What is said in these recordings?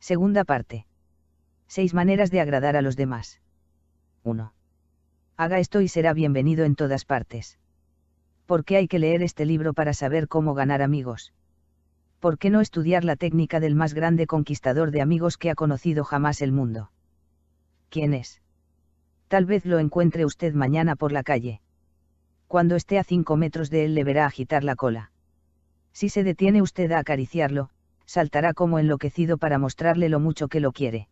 Segunda parte. 6 maneras de agradar a los demás. 1. Haga esto y será bienvenido en todas partes. ¿Por qué hay que leer este libro para saber cómo ganar amigos? ¿Por qué no estudiar la técnica del más grande conquistador de amigos que ha conocido jamás el mundo? ¿Quién es? Tal vez lo encuentre usted mañana por la calle. Cuando esté a 5 metros de él le verá agitar la cola. Si se detiene usted a acariciarlo, saltará como enloquecido para mostrarle lo mucho que lo quiere.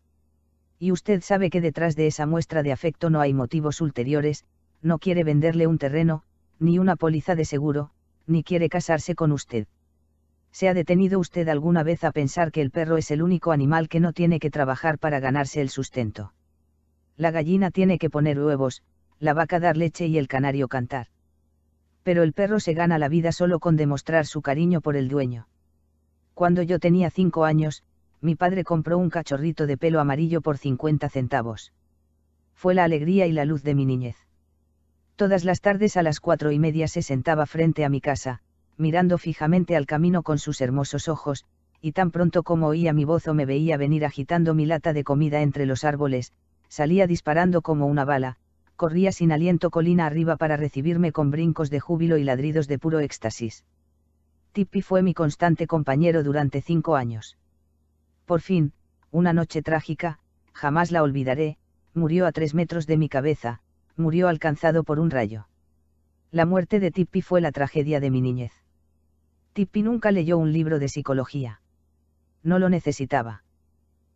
Y usted sabe que detrás de esa muestra de afecto no hay motivos ulteriores, no quiere venderle un terreno, ni una póliza de seguro, ni quiere casarse con usted. ¿Se ha detenido usted alguna vez a pensar que el perro es el único animal que no tiene que trabajar para ganarse el sustento? La gallina tiene que poner huevos, la vaca dar leche y el canario cantar. Pero el perro se gana la vida solo con demostrar su cariño por el dueño. Cuando yo tenía 5 años, mi padre compró un cachorrito de pelo amarillo por 50 centavos. Fue la alegría y la luz de mi niñez. Todas las tardes a las 4:30 se sentaba frente a mi casa, mirando fijamente al camino con sus hermosos ojos, y tan pronto como oía mi voz o me veía venir agitando mi lata de comida entre los árboles, salía disparando como una bala, corría sin aliento colina arriba para recibirme con brincos de júbilo y ladridos de puro éxtasis. Tippy fue mi constante compañero durante 5 años. Por fin, una noche trágica, jamás la olvidaré, murió a 3 metros de mi cabeza, murió alcanzado por un rayo. La muerte de Tippy fue la tragedia de mi niñez. Tippy nunca leyó un libro de psicología. No lo necesitaba.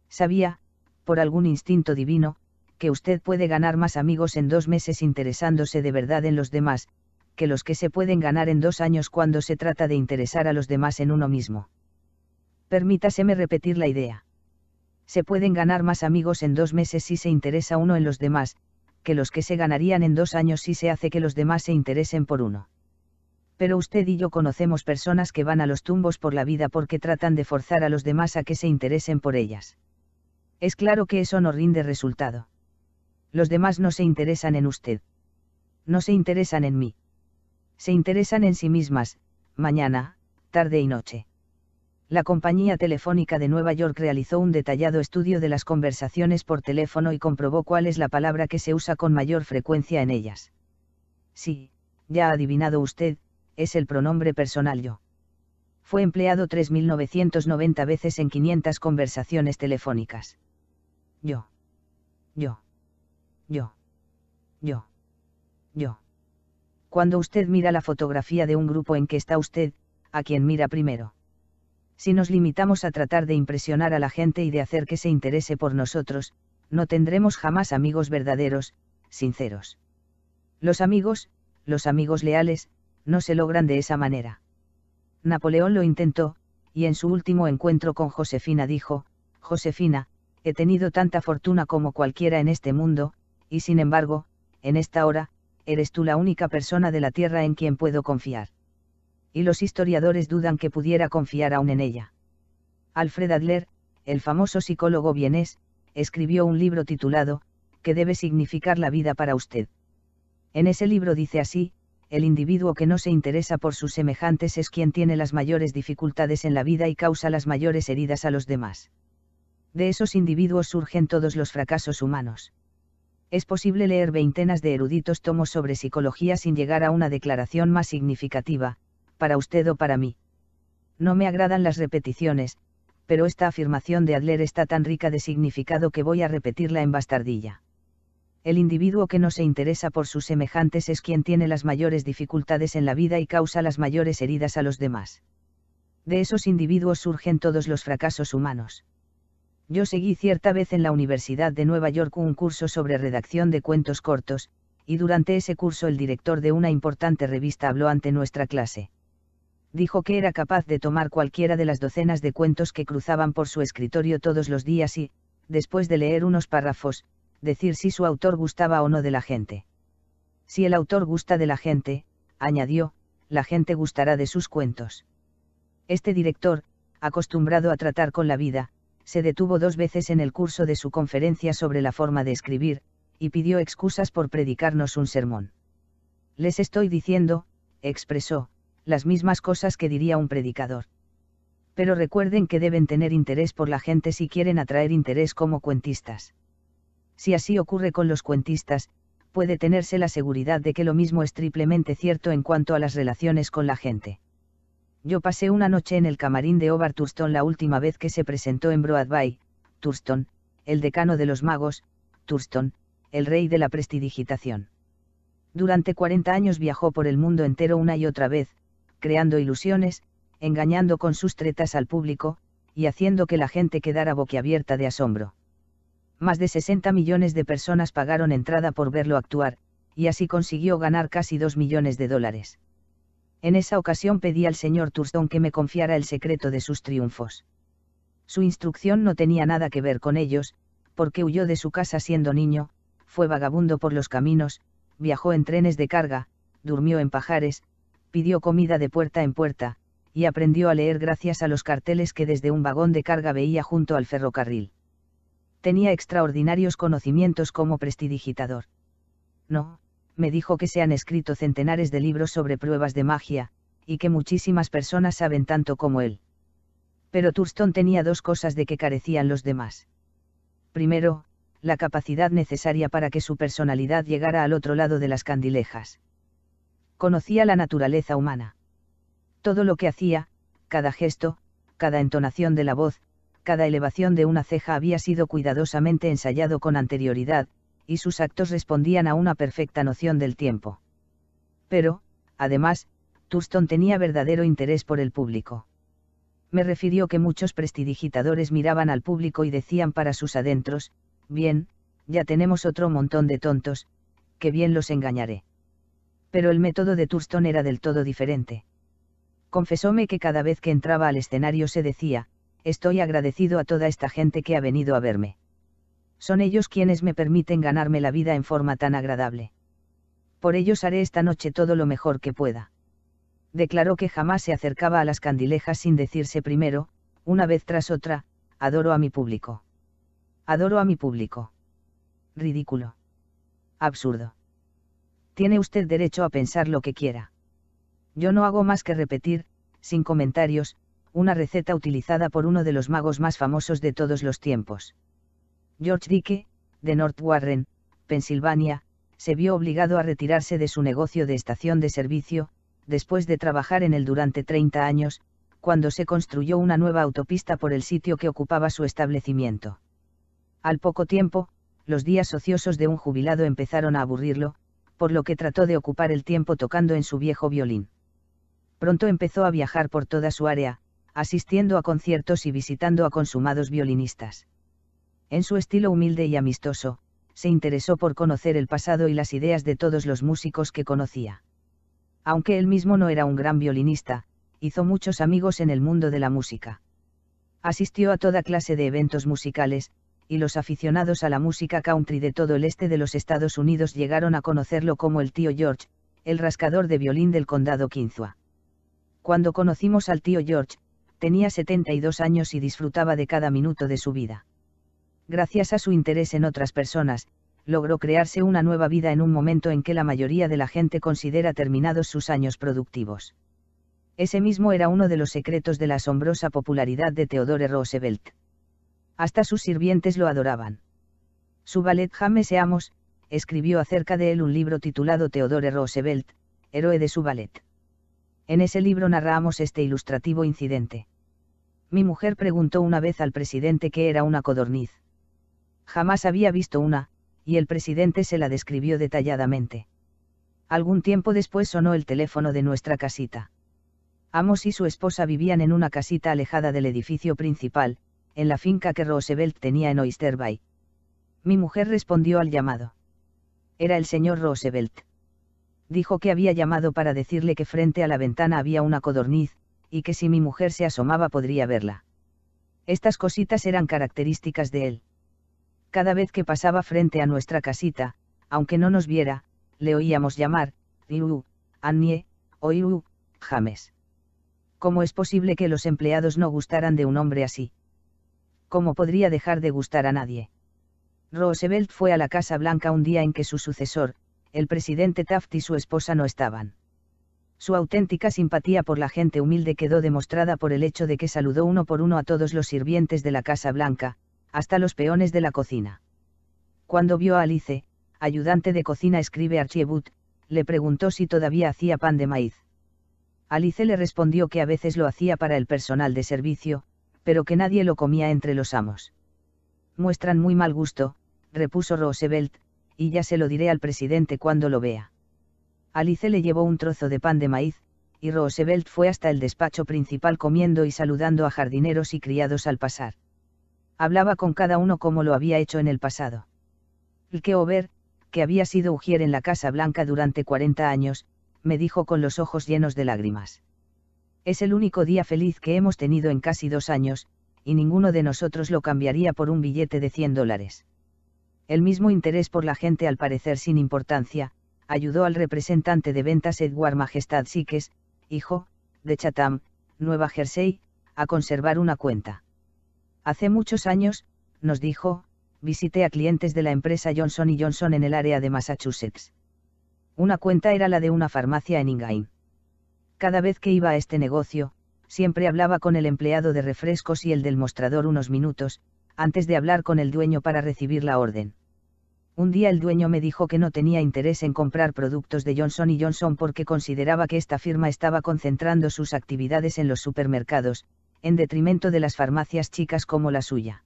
Sabía, por algún instinto divino, que usted puede ganar más amigos en 2 meses interesándose de verdad en los demás, que los que se pueden ganar en 2 años cuando se trata de interesar a los demás en uno mismo. Permítaseme repetir la idea. Se pueden ganar más amigos en 2 meses si se interesa uno en los demás, que los que se ganarían en 2 años si se hace que los demás se interesen por uno. Pero usted y yo conocemos personas que van a los tumbos por la vida porque tratan de forzar a los demás a que se interesen por ellas. Es claro que eso no rinde resultado. Los demás no se interesan en usted. No se interesan en mí. Se interesan en sí mismas, mañana, tarde y noche. La compañía telefónica de Nueva York realizó un detallado estudio de las conversaciones por teléfono y comprobó cuál es la palabra que se usa con mayor frecuencia en ellas. Sí, ya ha adivinado usted, es el pronombre personal yo. Fue empleado 3.990 veces en 500 conversaciones telefónicas. Yo. Yo. Yo. Yo. Yo. Cuando usted mira la fotografía de un grupo en que está usted, ¿a quién mira primero? Si nos limitamos a tratar de impresionar a la gente y de hacer que se interese por nosotros, no tendremos jamás amigos verdaderos, sinceros. Los amigos leales, no se logran de esa manera. Napoleón lo intentó, y en su último encuentro con Josefina dijo: Josefina, he tenido tanta fortuna como cualquiera en este mundo, y sin embargo, en esta hora, eres tú la única persona de la tierra en quien puedo confiar. Y los historiadores dudan que pudiera confiar aún en ella. Alfred Adler, el famoso psicólogo vienés, escribió un libro titulado, ¿Qué debe significar la vida para usted? En ese libro dice así: el individuo que no se interesa por sus semejantes es quien tiene las mayores dificultades en la vida y causa las mayores heridas a los demás. De esos individuos surgen todos los fracasos humanos. Es posible leer veintenas de eruditos tomos sobre psicología sin llegar a una declaración más significativa, para usted o para mí. No me agradan las repeticiones, pero esta afirmación de Adler está tan rica de significado que voy a repetirla en bastardilla. El individuo que no se interesa por sus semejantes es quien tiene las mayores dificultades en la vida y causa las mayores heridas a los demás. De esos individuos surgen todos los fracasos humanos. Yo seguí cierta vez en la Universidad de Nueva York un curso sobre redacción de cuentos cortos, y durante ese curso el director de una importante revista habló ante nuestra clase. Dijo que era capaz de tomar cualquiera de las docenas de cuentos que cruzaban por su escritorio todos los días y, después de leer unos párrafos, decir si su autor gustaba o no de la gente. Si el autor gusta de la gente, añadió, la gente gustará de sus cuentos. Este director, acostumbrado a tratar con la vida, se detuvo 2 veces en el curso de su conferencia sobre la forma de escribir, y pidió excusas por predicarnos un sermón. Les estoy diciendo, expresó, las mismas cosas que diría un predicador. Pero recuerden que deben tener interés por la gente si quieren atraer interés como cuentistas. Si así ocurre con los cuentistas, puede tenerse la seguridad de que lo mismo es triplemente cierto en cuanto a las relaciones con la gente. Yo pasé una noche en el camarín de Hobart Thurston la última vez que se presentó en Broadway. Thurston, el decano de los magos, Thurston, el rey de la prestidigitación. Durante 40 años viajó por el mundo entero una y otra vez, creando ilusiones, engañando con sus tretas al público, y haciendo que la gente quedara boquiabierta de asombro. Más de 60 millones de personas pagaron entrada por verlo actuar, y así consiguió ganar casi 2 millones de dólares. En esa ocasión pedí al señor Thurston que me confiara el secreto de sus triunfos. Su instrucción no tenía nada que ver con ellos, porque huyó de su casa siendo niño, fue vagabundo por los caminos, viajó en trenes de carga, durmió en pajares, pidió comida de puerta en puerta, y aprendió a leer gracias a los carteles que desde un vagón de carga veía junto al ferrocarril. Tenía extraordinarios conocimientos como prestidigitador. No, me dijo que se han escrito centenares de libros sobre pruebas de magia, y que muchísimas personas saben tanto como él. Pero Thurston tenía dos cosas de que carecían los demás. Primero, la capacidad necesaria para que su personalidad llegara al otro lado de las candilejas. Conocía la naturaleza humana. Todo lo que hacía, cada gesto, cada entonación de la voz, cada elevación de una ceja había sido cuidadosamente ensayado con anterioridad, y sus actos respondían a una perfecta noción del tiempo. Pero, además, Thurston tenía verdadero interés por el público. Me refirió que muchos prestidigitadores miraban al público y decían para sus adentros, bien, ya tenemos otro montón de tontos, que bien los engañaré. Pero el método de Thurston era del todo diferente. Confesóme que cada vez que entraba al escenario se decía, estoy agradecido a toda esta gente que ha venido a verme. Son ellos quienes me permiten ganarme la vida en forma tan agradable. Por ellos haré esta noche todo lo mejor que pueda. Declaró que jamás se acercaba a las candilejas sin decirse primero, una vez tras otra, adoro a mi público. Adoro a mi público. Ridículo. Absurdo. Tiene usted derecho a pensar lo que quiera. Yo no hago más que repetir, sin comentarios, una receta utilizada por uno de los magos más famosos de todos los tiempos. George Dicke, de North Warren, Pensilvania, se vio obligado a retirarse de su negocio de estación de servicio, después de trabajar en él durante 30 años, cuando se construyó una nueva autopista por el sitio que ocupaba su establecimiento. Al poco tiempo, los días ociosos de un jubilado empezaron a aburrirlo, por lo que trató de ocupar el tiempo tocando en su viejo violín. Pronto empezó a viajar por toda su área, asistiendo a conciertos y visitando a consumados violinistas. En su estilo humilde y amistoso, se interesó por conocer el pasado y las ideas de todos los músicos que conocía. Aunque él mismo no era un gran violinista, hizo muchos amigos en el mundo de la música. Asistió a toda clase de eventos musicales, y los aficionados a la música country de todo el este de los Estados Unidos llegaron a conocerlo como el tío George, el rascador de violín del condado Kinzua. Cuando conocimos al tío George, tenía 72 años y disfrutaba de cada minuto de su vida. Gracias a su interés en otras personas, logró crearse una nueva vida en un momento en que la mayoría de la gente considera terminados sus años productivos. Ese mismo era uno de los secretos de la asombrosa popularidad de Theodore Roosevelt. Hasta sus sirvientes lo adoraban. Su ballet James Amos, escribió acerca de él un libro titulado Theodore Roosevelt, héroe de su ballet. En ese libro narramos este ilustrativo incidente. Mi mujer preguntó una vez al presidente qué era una codorniz. Jamás había visto una, y el presidente se la describió detalladamente. Algún tiempo después sonó el teléfono de nuestra casita. Amos y su esposa vivían en una casita alejada del edificio principal, en la finca que Roosevelt tenía en Oyster Bay. Mi mujer respondió al llamado. Era el señor Roosevelt. Dijo que había llamado para decirle que frente a la ventana había una codorniz, y que si mi mujer se asomaba podría verla. Estas cositas eran características de él. Cada vez que pasaba frente a nuestra casita, aunque no nos viera, le oíamos llamar, Iu, Annie, o Iu, James. ¿Cómo es posible que los empleados no gustaran de un hombre así? ¿Cómo podría dejar de gustar a nadie? Roosevelt fue a la Casa Blanca un día en que su sucesor, el presidente Taft y su esposa no estaban. Su auténtica simpatía por la gente humilde quedó demostrada por el hecho de que saludó uno por uno a todos los sirvientes de la Casa Blanca, hasta los peones de la cocina. Cuando vio a Alice, ayudante de cocina escribe Archibald, le preguntó si todavía hacía pan de maíz. Alice le respondió que a veces lo hacía para el personal de servicio, pero que nadie lo comía entre los amos. Muestran muy mal gusto, repuso Roosevelt, y ya se lo diré al presidente cuando lo vea. Alice le llevó un trozo de pan de maíz, y Roosevelt fue hasta el despacho principal comiendo y saludando a jardineros y criados al pasar. Hablaba con cada uno como lo había hecho en el pasado. Over, que había sido ujier en la Casa Blanca durante 40 años, me dijo con los ojos llenos de lágrimas. Es el único día feliz que hemos tenido en casi 2 años, y ninguno de nosotros lo cambiaría por un billete de $100. El mismo interés por la gente, al parecer sin importancia, ayudó al representante de ventas Edward Majestad Sykes, hijo, de Chatham, Nueva Jersey, a conservar una cuenta. Hace muchos años, nos dijo, visité a clientes de la empresa Johnson & Johnson en el área de Massachusetts. Una cuenta era la de una farmacia en Ingain. Cada vez que iba a este negocio, siempre hablaba con el empleado de refrescos y el del mostrador unos minutos, antes de hablar con el dueño para recibir la orden. Un día el dueño me dijo que no tenía interés en comprar productos de Johnson & Johnson porque consideraba que esta firma estaba concentrando sus actividades en los supermercados, en detrimento de las farmacias chicas como la suya.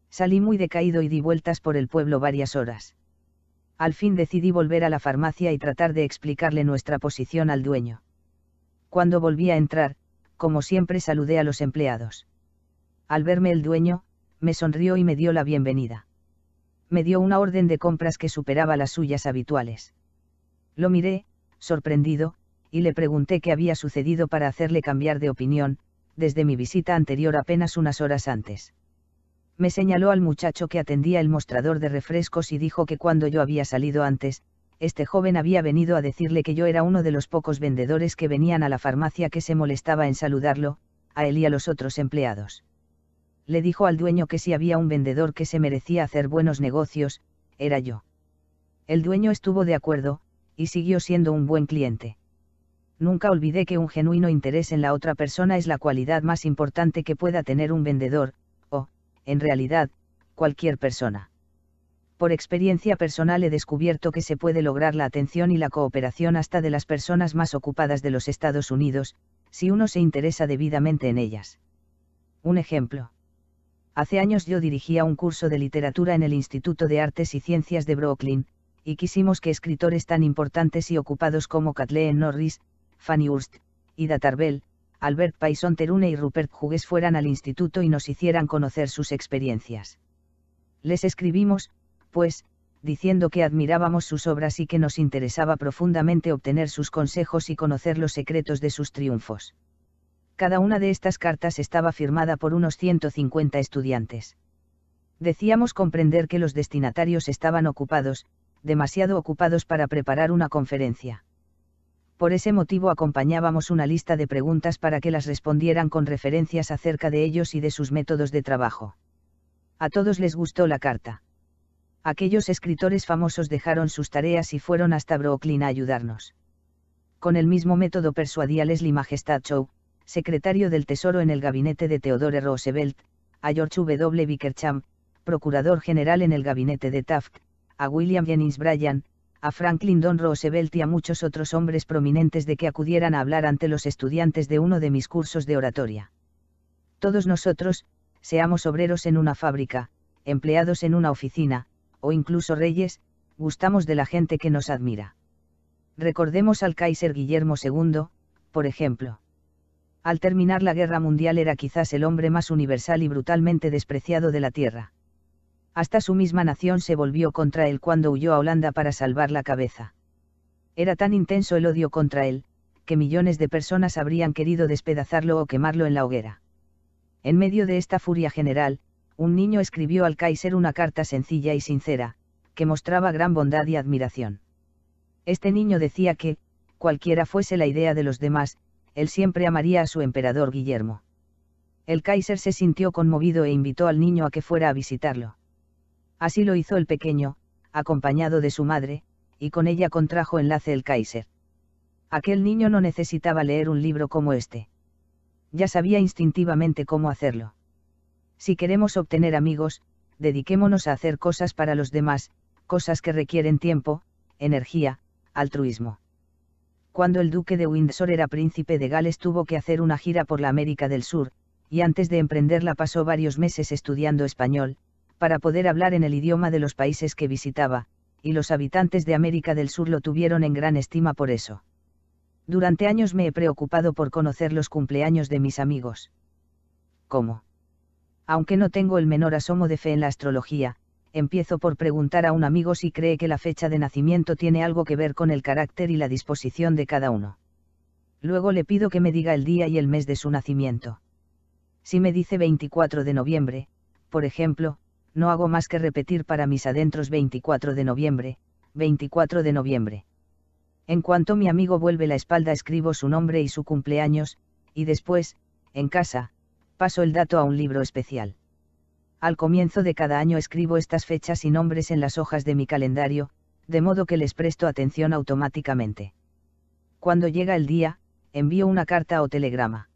Salí muy decaído y di vueltas por el pueblo varias horas. Al fin decidí volver a la farmacia y tratar de explicarle nuestra posición al dueño. Cuando volví a entrar, como siempre saludé a los empleados. Al verme el dueño, me sonrió y me dio la bienvenida. Me dio una orden de compras que superaba las suyas habituales. Lo miré, sorprendido, y le pregunté qué había sucedido para hacerle cambiar de opinión, desde mi visita anterior apenas unas horas antes. Me señaló al muchacho que atendía el mostrador de refrescos y dijo que cuando yo había salido antes, este joven había venido a decirle que yo era uno de los pocos vendedores que venían a la farmacia que se molestaba en saludarlo, a él y a los otros empleados. Le dijo al dueño que si había un vendedor que se merecía hacer buenos negocios, era yo. El dueño estuvo de acuerdo, y siguió siendo un buen cliente. Nunca olvidé que un genuino interés en la otra persona es la cualidad más importante que pueda tener un vendedor, o, en realidad, cualquier persona. Por experiencia personal he descubierto que se puede lograr la atención y la cooperación hasta de las personas más ocupadas de los Estados Unidos, si uno se interesa debidamente en ellas. Un ejemplo. Hace años yo dirigía un curso de literatura en el Instituto de Artes y Ciencias de Brooklyn, y quisimos que escritores tan importantes y ocupados como Kathleen Norris, Fanny Hurst, Ida Tarbell, Albert Payson Terune y Rupert Hughes fueran al instituto y nos hicieran conocer sus experiencias. Les escribimos, pues, diciendo que admirábamos sus obras y que nos interesaba profundamente obtener sus consejos y conocer los secretos de sus triunfos. Cada una de estas cartas estaba firmada por unos 150 estudiantes. Decíamos comprender que los destinatarios estaban ocupados, demasiado ocupados para preparar una conferencia. Por ese motivo acompañábamos una lista de preguntas para que las respondieran con referencias acerca de ellos y de sus métodos de trabajo. A todos les gustó la carta. Aquellos escritores famosos dejaron sus tareas y fueron hasta Brooklyn a ayudarnos. Con el mismo método persuadí a Leslie Majestad Shaw, secretario del Tesoro en el gabinete de Theodore Roosevelt, a George W. Bickersham, procurador general en el gabinete de Taft, a William Jennings Bryan, a Franklin D. Roosevelt y a muchos otros hombres prominentes de que acudieran a hablar ante los estudiantes de uno de mis cursos de oratoria. Todos nosotros, seamos obreros en una fábrica, empleados en una oficina, o incluso reyes, gustamos de la gente que nos admira. Recordemos al Kaiser Guillermo II, por ejemplo. Al terminar la Guerra Mundial era quizás el hombre más universal y brutalmente despreciado de la tierra. Hasta su misma nación se volvió contra él cuando huyó a Holanda para salvar la cabeza. Era tan intenso el odio contra él, que millones de personas habrían querido despedazarlo o quemarlo en la hoguera. En medio de esta furia general, un niño escribió al Kaiser una carta sencilla y sincera, que mostraba gran bondad y admiración. Este niño decía que, cualquiera fuese la idea de los demás, él siempre amaría a su emperador Guillermo. El Kaiser se sintió conmovido e invitó al niño a que fuera a visitarlo. Así lo hizo el pequeño, acompañado de su madre, y con ella contrajo enlace el Kaiser. Aquel niño no necesitaba leer un libro como este. Ya sabía instintivamente cómo hacerlo. Si queremos obtener amigos, dediquémonos a hacer cosas para los demás, cosas que requieren tiempo, energía, altruismo. Cuando el duque de Windsor era príncipe de Gales tuvo que hacer una gira por la América del Sur, y antes de emprenderla pasó varios meses estudiando español, para poder hablar en el idioma de los países que visitaba, y los habitantes de América del Sur lo tuvieron en gran estima por eso. Durante años me he preocupado por conocer los cumpleaños de mis amigos. ¿Cómo? Aunque no tengo el menor asomo de fe en la astrología, empiezo por preguntar a un amigo si cree que la fecha de nacimiento tiene algo que ver con el carácter y la disposición de cada uno. Luego le pido que me diga el día y el mes de su nacimiento. Si me dice 24 de noviembre, por ejemplo, no hago más que repetir para mis adentros 24 de noviembre, 24 de noviembre. En cuanto mi amigo vuelve la espalda escribo su nombre y su cumpleaños, y después, en casa, paso el dato a un libro especial. Al comienzo de cada año escribo estas fechas y nombres en las hojas de mi calendario, de modo que les presto atención automáticamente. Cuando llega el día, envío una carta o telegrama.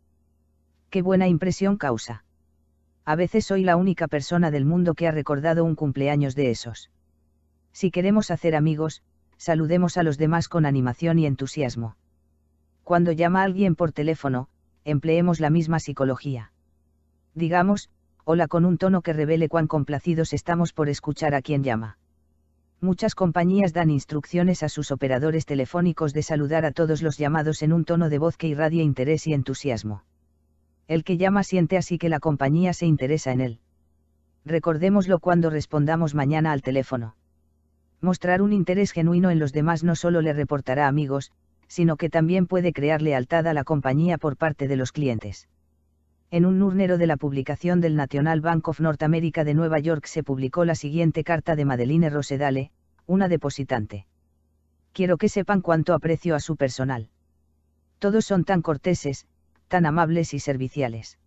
¡Qué buena impresión causa! A veces soy la única persona del mundo que ha recordado un cumpleaños de esos. Si queremos hacer amigos, saludemos a los demás con animación y entusiasmo. Cuando llama a alguien por teléfono, empleemos la misma psicología. Digamos, hola con un tono que revele cuán complacidos estamos por escuchar a quien llama. Muchas compañías dan instrucciones a sus operadores telefónicos de saludar a todos los llamados en un tono de voz que irradie interés y entusiasmo. El que llama siente así que la compañía se interesa en él. Recordémoslo cuando respondamos mañana al teléfono. Mostrar un interés genuino en los demás no solo le reportará amigos, sino que también puede crear lealtad a la compañía por parte de los clientes. En un número de la publicación del National Bank of North America de Nueva York se publicó la siguiente carta de Madeline Rosedale, una depositante. Quiero que sepan cuánto aprecio a su personal. Todos son tan corteses, tan amables y serviciales.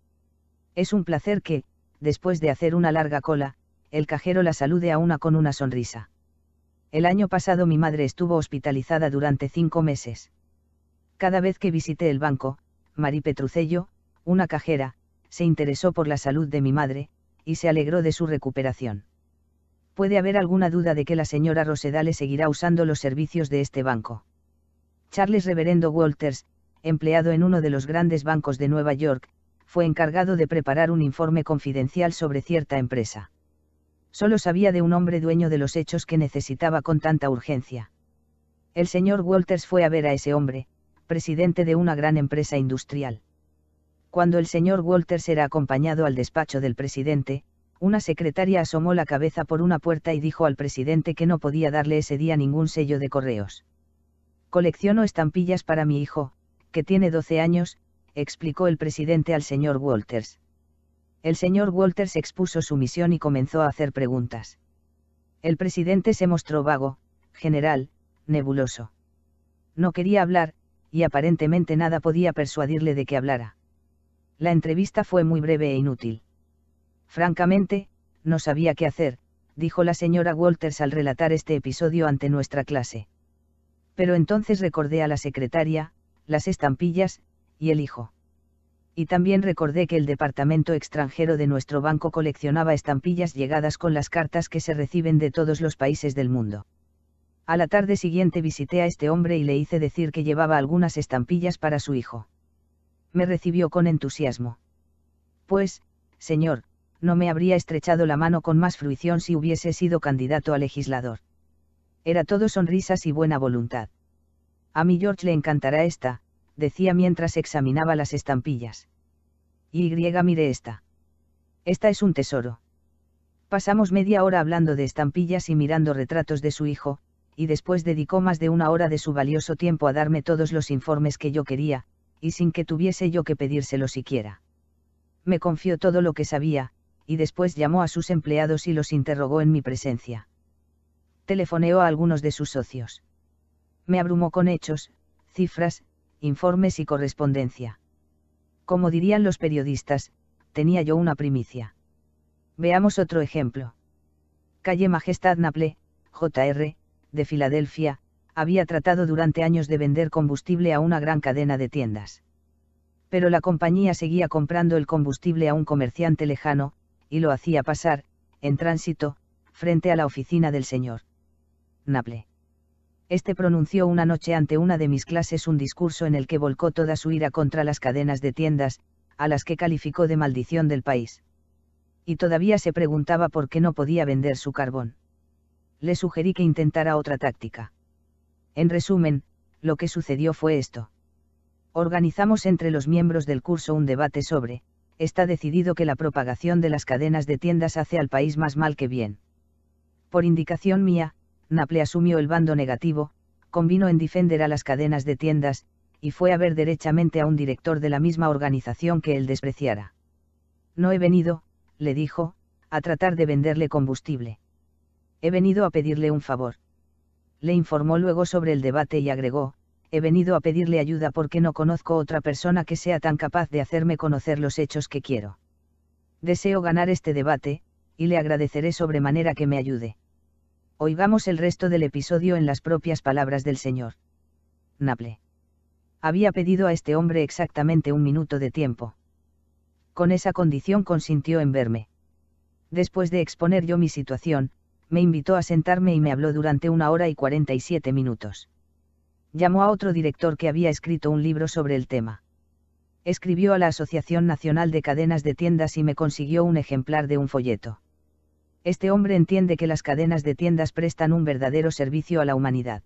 Es un placer que, después de hacer una larga cola, el cajero la salude a una con una sonrisa. El año pasado mi madre estuvo hospitalizada durante 5 meses. Cada vez que visité el banco, Mari Petrucello, una cajera, se interesó por la salud de mi madre, y se alegró de su recuperación. ¿Puede haber alguna duda de que la señora Rosedale seguirá usando los servicios de este banco? Charles Reverendo Walters, empleado en uno de los grandes bancos de Nueva York, fue encargado de preparar un informe confidencial sobre cierta empresa. Solo sabía de un hombre dueño de los hechos que necesitaba con tanta urgencia. El señor Walters fue a ver a ese hombre, presidente de una gran empresa industrial. Cuando el señor Walters era acompañado al despacho del presidente, una secretaria asomó la cabeza por una puerta y dijo al presidente que no podía darle ese día ningún sello de correos. Colecciono estampillas para mi hijo, que tiene 12 años, explicó el presidente al señor Walters. El señor Walters expuso su misión y comenzó a hacer preguntas. El presidente se mostró vago, general, nebuloso. No quería hablar, y aparentemente nada podía persuadirle de que hablara. La entrevista fue muy breve e inútil. Francamente, no sabía qué hacer, dijo la señora Walters al relatar este episodio ante nuestra clase. Pero entonces recordé a la secretaria, las estampillas, y el hijo. Y también recordé que el departamento extranjero de nuestro banco coleccionaba estampillas llegadas con las cartas que se reciben de todos los países del mundo. A la tarde siguiente visité a este hombre y le hice decir que llevaba algunas estampillas para su hijo. Me recibió con entusiasmo. Pues, señor, no me habría estrechado la mano con más fruición si hubiese sido candidato a legislador. Era todo sonrisas y buena voluntad. A mi George le encantará esta, decía mientras examinaba las estampillas. Mire esta. Esta es un tesoro. Pasamos media hora hablando de estampillas y mirando retratos de su hijo, y después dedicó más de una hora de su valioso tiempo a darme todos los informes que yo quería, y sin que tuviese yo que pedírselo siquiera. Me confió todo lo que sabía, y después llamó a sus empleados y los interrogó en mi presencia. Telefoneó a algunos de sus socios. Me abrumó con hechos, cifras, informes y correspondencia. Como dirían los periodistas, tenía yo una primicia. Veamos otro ejemplo. Calle Majestad Naple, Jr., de Filadelfia, había tratado durante años de vender combustible a una gran cadena de tiendas. Pero la compañía seguía comprando el combustible a un comerciante lejano, y lo hacía pasar, en tránsito, frente a la oficina del señor Naple. Este pronunció una noche ante una de mis clases un discurso en el que volcó toda su ira contra las cadenas de tiendas, a las que calificó de maldición del país. Y todavía se preguntaba por qué no podía vender su carbón. Le sugerí que intentara otra táctica. En resumen, lo que sucedió fue esto. Organizamos entre los miembros del curso un debate sobre, está decidido que la propagación de las cadenas de tiendas hace al país más mal que bien. Por indicación mía, Naple asumió el bando negativo, convino en defender a las cadenas de tiendas, y fue a ver derechamente a un director de la misma organización que él despreciara. No he venido, le dijo, a tratar de venderle combustible. He venido a pedirle un favor. Le informó luego sobre el debate y agregó, he venido a pedirle ayuda porque no conozco otra persona que sea tan capaz de hacerme conocer los hechos que quiero. Deseo ganar este debate, y le agradeceré sobremanera que me ayude. Oigamos el resto del episodio en las propias palabras del señor Naple. Había pedido a este hombre exactamente 1 minuto de tiempo. Con esa condición consintió en verme. Después de exponer yo mi situación, me invitó a sentarme y me habló durante 1 hora y 47 minutos. Llamó a otro director que había escrito un libro sobre el tema. Escribió a la Asociación Nacional de Cadenas de Tiendas y me consiguió un ejemplar de un folleto. Este hombre entiende que las cadenas de tiendas prestan un verdadero servicio a la humanidad.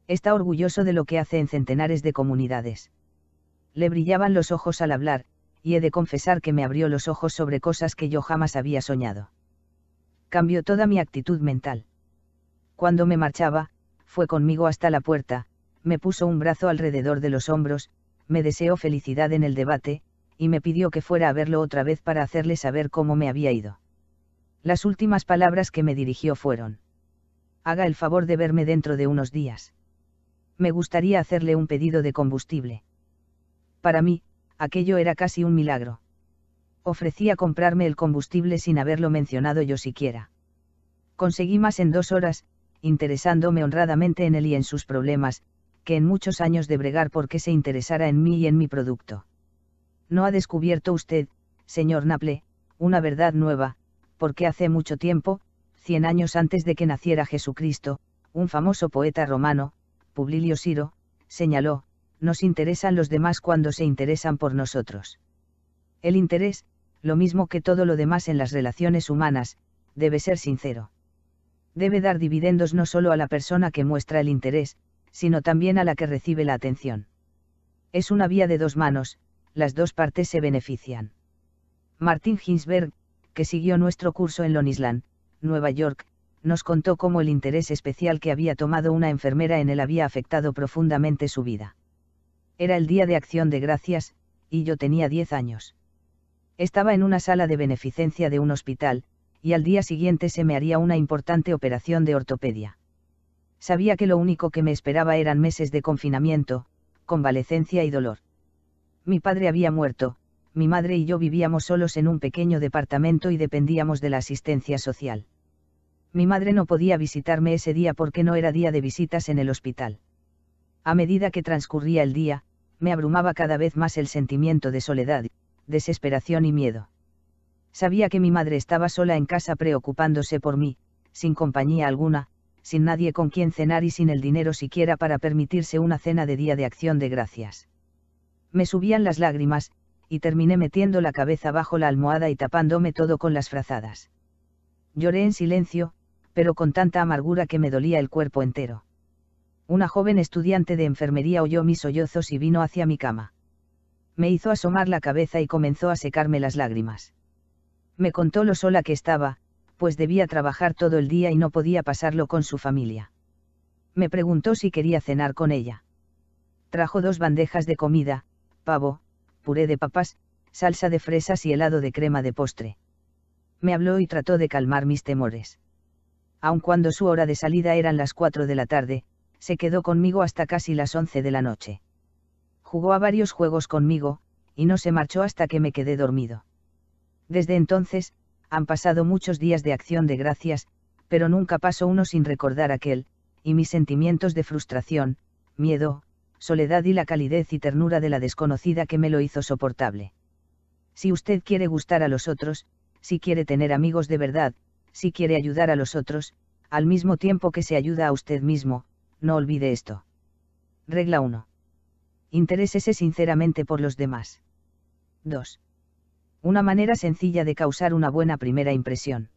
Está orgulloso de lo que hace en centenares de comunidades. Le brillaban los ojos al hablar, y he de confesar que me abrió los ojos sobre cosas que yo jamás había soñado. Cambió toda mi actitud mental. Cuando me marchaba, fue conmigo hasta la puerta, me puso un brazo alrededor de los hombros, me deseó felicidad en el debate, y me pidió que fuera a verlo otra vez para hacerle saber cómo me había ido. Las últimas palabras que me dirigió fueron: haga el favor de verme dentro de unos días. Me gustaría hacerle un pedido de combustible. Para mí, aquello era casi un milagro. Ofrecía comprarme el combustible sin haberlo mencionado yo siquiera. Conseguí más en 2 horas, interesándome honradamente en él y en sus problemas, que en muchos años de bregar porque se interesara en mí y en mi producto. No ha descubierto usted, señor Naple, una verdad nueva, porque hace mucho tiempo, 100 años antes de que naciera Jesucristo, un famoso poeta romano, Publio Ciro, señaló, nos interesan los demás cuando se interesan por nosotros. El interés, lo mismo que todo lo demás en las relaciones humanas, debe ser sincero. Debe dar dividendos no solo a la persona que muestra el interés, sino también a la que recibe la atención. Es una vía de 2 manos, las 2 partes se benefician. Martin Ginsberg, que siguió nuestro curso en Long Island, Nueva York, nos contó cómo el interés especial que había tomado una enfermera en él había afectado profundamente su vida. Era el Día de Acción de Gracias, y yo tenía 10 años. Estaba en una sala de beneficencia de un hospital, y al día siguiente se me haría una importante operación de ortopedia. Sabía que lo único que me esperaba eran meses de confinamiento, convalecencia y dolor. Mi padre había muerto, mi madre y yo vivíamos solos en un pequeño departamento y dependíamos de la asistencia social. Mi madre no podía visitarme ese día porque no era día de visitas en el hospital. A medida que transcurría el día, me abrumaba cada vez más el sentimiento de soledad, desesperación y miedo. Sabía que mi madre estaba sola en casa preocupándose por mí, sin compañía alguna, sin nadie con quien cenar y sin el dinero siquiera para permitirse una cena de Día de Acción de Gracias. Me subían las lágrimas, y terminé metiendo la cabeza bajo la almohada y tapándome todo con las frazadas. Lloré en silencio, pero con tanta amargura que me dolía el cuerpo entero. Una joven estudiante de enfermería oyó mis sollozos y vino hacia mi cama. Me hizo asomar la cabeza y comenzó a secarme las lágrimas. Me contó lo sola que estaba, pues debía trabajar todo el día y no podía pasarlo con su familia. Me preguntó si quería cenar con ella. Trajo 2 bandejas de comida, pavo, puré de papas, salsa de fresas y helado de crema de postre. Me habló y trató de calmar mis temores. Aun cuando su hora de salida eran las 4 de la tarde, se quedó conmigo hasta casi las 11 de la noche. Jugó a varios juegos conmigo, y no se marchó hasta que me quedé dormido. Desde entonces, han pasado muchos días de Acción de Gracias, pero nunca pasó uno sin recordar aquel, y mis sentimientos de frustración, miedo, soledad y la calidez y ternura de la desconocida que me lo hizo soportable. Si usted quiere gustar a los otros, si quiere tener amigos de verdad, si quiere ayudar a los otros, al mismo tiempo que se ayuda a usted mismo, no olvide esto. Regla 1. Interésese sinceramente por los demás. 2. Una manera sencilla de causar una buena primera impresión.